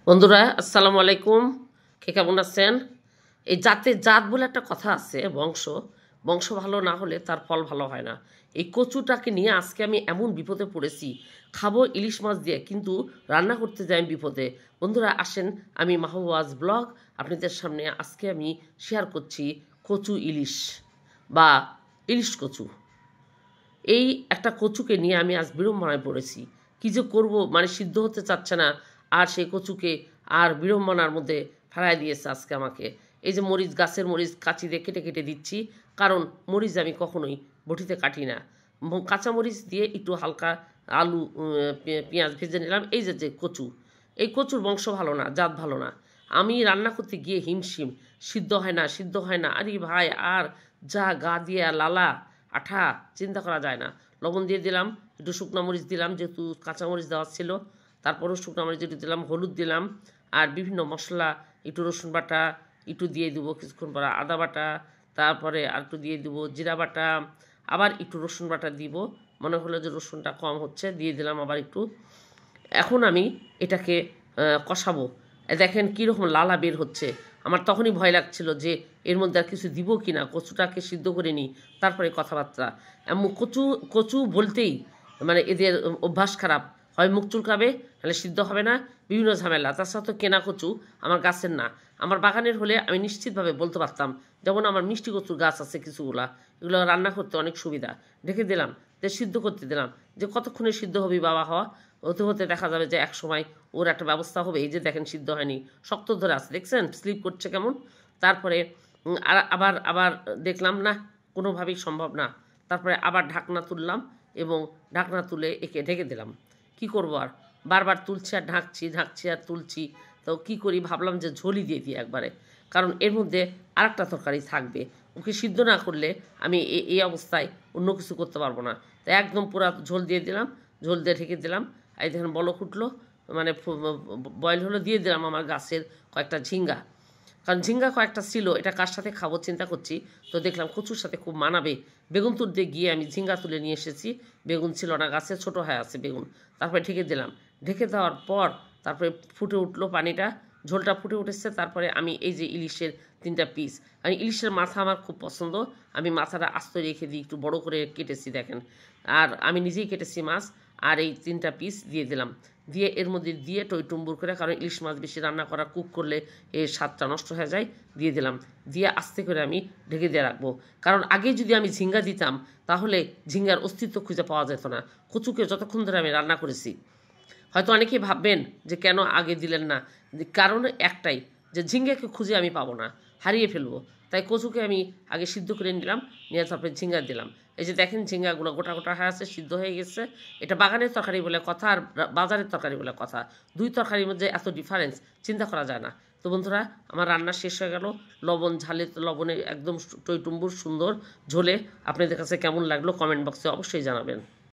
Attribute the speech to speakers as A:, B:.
A: বন্ধুরা আসসালামু আলাইকুম। কে কেমন আছেন? এই জাতের জাত বলে একটা কথা আছে, বংশ বংশ ভালো না হলে তার ফল ভালো হয় না। এই কচুটাকে নিয়ে আজকে আমি এমন বিপদে পড়েছি, খাবো ইলিশ মাছ দিয়ে কিন্তু রান্না করতে যাই আমি বিপদে। বন্ধুরা আসেন, আমি মাহওয়াজ ব্লগ আপনাদের সামনে আজকে আমি শেয়ার করছি কচু ইলিশ বা ইলিশ কচু। এই একটা কচুকে নিয়ে আমি আজ বিড়ম্বনায় পড়েছি। কী যে করব, মানে সিদ্ধ হতে চাচ্ছে না, আর সেই কচুকে আর বিড়ম্বনার মধ্যে ফেলায় দিয়েছে আজকে আমাকে। এই যে মরিচ, গাছের মরিচ কাঁচি দিয়ে কেটে কেটে দিচ্ছি, কারণ মরিচ আমি কখনোই বটিতে কাটি না। কাঁচা মরিচ দিয়ে একটু হালকা আলু, পেঁয়াজ ভেজে নিলাম। এই যে যে কচু, এই কচুর বংশ ভালো না, জাত ভালো না। আমি রান্না করতে গিয়ে হিমশিম, সিদ্ধ হয় না, সিদ্ধ হয় না। আরে ভাই, আর যা গা দিয়ে লালা আঠা, চিন্তা করা যায় না। লবণ দিয়ে দিলাম, একটু শুকনো মরিচ দিলাম, যেহেতু কাঁচা মরিচ দেওয়া ছিল। তারপরেও শুকনো মরিচ একটু দিলাম, হলুদ দিলাম, আর বিভিন্ন মশলা, একটু রসুন বাটা একটু দিয়ে দেবো, কিছুক্ষণ পর আদা বাটা, তারপরে আর একটু দিয়ে দেবো জিরা বাটা, আবার একটু রসুন বাটা দিব। মনে হলো যে রসুনটা কম হচ্ছে, দিয়ে দিলাম আবার একটু। এখন আমি এটাকে কষাবো। দেখেন কীরকম লালা বের হচ্ছে। আমার তখনই ভয় লাগছিল যে এর মধ্যে আর কিছু দিব কি না, কচুটাকে সিদ্ধ করে নিই তারপরে কথাবার্তা। এমন কচু কচু বলতেই মানে এদের অভ্যাস খারাপ, হয় মুখ চুলকাবে, নাহলে সিদ্ধ হবে না, বিভিন্ন ঝামেলা। তাছাড়া তো কেনা কচু, আমার গাছের না। আমার বাগানের হলে আমি নিশ্চিতভাবে বলতে পারতাম। যেমন আমার মিষ্টি কচুর গাছ আছে কিছুগুলা, এগুলো রান্না করতে অনেক সুবিধা। ঢেকে দিলাম, যে সিদ্ধ করতে দিলাম, যে কতক্ষণে সিদ্ধ হবি বাবা হওয়া। হতে হতে দেখা যাবে যে এক সময় ওর একটা ব্যবস্থা হবে। এই যে দেখেন সিদ্ধ হয়নি, শক্ত ধরে আছে, দেখছেন স্লিপ করছে কেমন। তারপরে আবার আবার দেখলাম না, কোনোভাবেই সম্ভব না। তারপরে আবার ঢাকনা তুললাম এবং ঢাকনা তুলে একে ঢেকে দিলাম। কি করবো আর, বারবার তুলছি আর ঢাকছি, ঢাকছি আর তুলছি। তো কি করি, ভাবলাম যে ঝোলই দিয়ে দিই একবারে, কারণ এর মধ্যে আরেকটা তরকারি থাকবে। ওকে সিদ্ধ না করলে আমি এই অবস্থায় অন্য কিছু করতে পারবো না। তো একদম পুরো ঝোল দিয়ে দিলাম, ঝোল দিয়ে ঢেকে দিলাম। এই দেখেন বলক উঠলো, মানে বয়েল হলো। দিয়ে দিলাম আমার গাছের কয়েকটা ঝিঙ্গা, কারণ ঝিঙ্গা কয়েকটা ছিল, এটা কার সাথে খাবো চিন্তা করছি। তো দেখলাম কচুর সাথে খুব মানাবে। বেগুন তুলতে গিয়ে আমি ঝিঙ্গা তুলে নিয়ে এসেছি, বেগুন ছিল না গাছে, ছোটো হয়ে আছে বেগুন। তারপরে ঢেকে দিলাম। ঢেকে দেওয়ার পর তারপরে ফুটে উঠলো পানিটা, ঝোলটা ফুটে উঠেছে। তারপরে আমি এই যে ইলিশের 3টা পিস, আমি ইলিশের মাথা আমার খুব পছন্দ, আমি মাথাটা আস্ত রেখে দিই, একটু বড় করে কেটেছি দেখেন। আর আমি নিজেই কেটেছি মাছ। আর এই 3টা পিস দিয়ে দিলাম, দিয়ে এর মধ্যে দিয়ে টইটুম্বুর করে, কারণ ইলিশ মাছ বেশি রান্না করা, কুক করলে এর স্বাদটা নষ্ট হয়ে যায়। দিয়ে দিলাম, দিয়ে আস্তে করে আমি ঢেকে দিয়ে রাখবো। কারণ আগে যদি আমি ঝিঙ্গা দিতাম তাহলে ঝিঙ্গার অস্তিত্ব খুঁজে পাওয়া যেত না। কচুকে যতক্ষণ ধরে আমি রান্না করেছি, হয়তো অনেকেই ভাববেন যে কেন আগে দিলেন না। কারণ একটাই, যে ঝিঙ্গাকে খুঁজে আমি পাবো না, হারিয়ে ফেলবো। তাই কচুকে আমি আগে সিদ্ধ করে নিলাম, নিয়ে তারপরে ঝিঙ্গা দিলাম। এই যে দেখেন ঝিঙ্গাগুলো গোটা গোটা হয়ে আছে, সিদ্ধ হয়ে গেছে। এটা বাগানের তরকারি বলে কথা আর বাজারের তরকারি বলে কথা, দুই তরকারির মধ্যে এত ডিফারেন্স চিন্তা করা যায় না। তো বন্ধুরা, আমার রান্না শেষ হয়ে গেল। লবণ ঝালে লবণে একদম টইটুম্বুর সুন্দর ঝোলে। আপনাদের কাছে কেমন লাগলো কমেন্ট বক্সে অবশ্যই জানাবেন।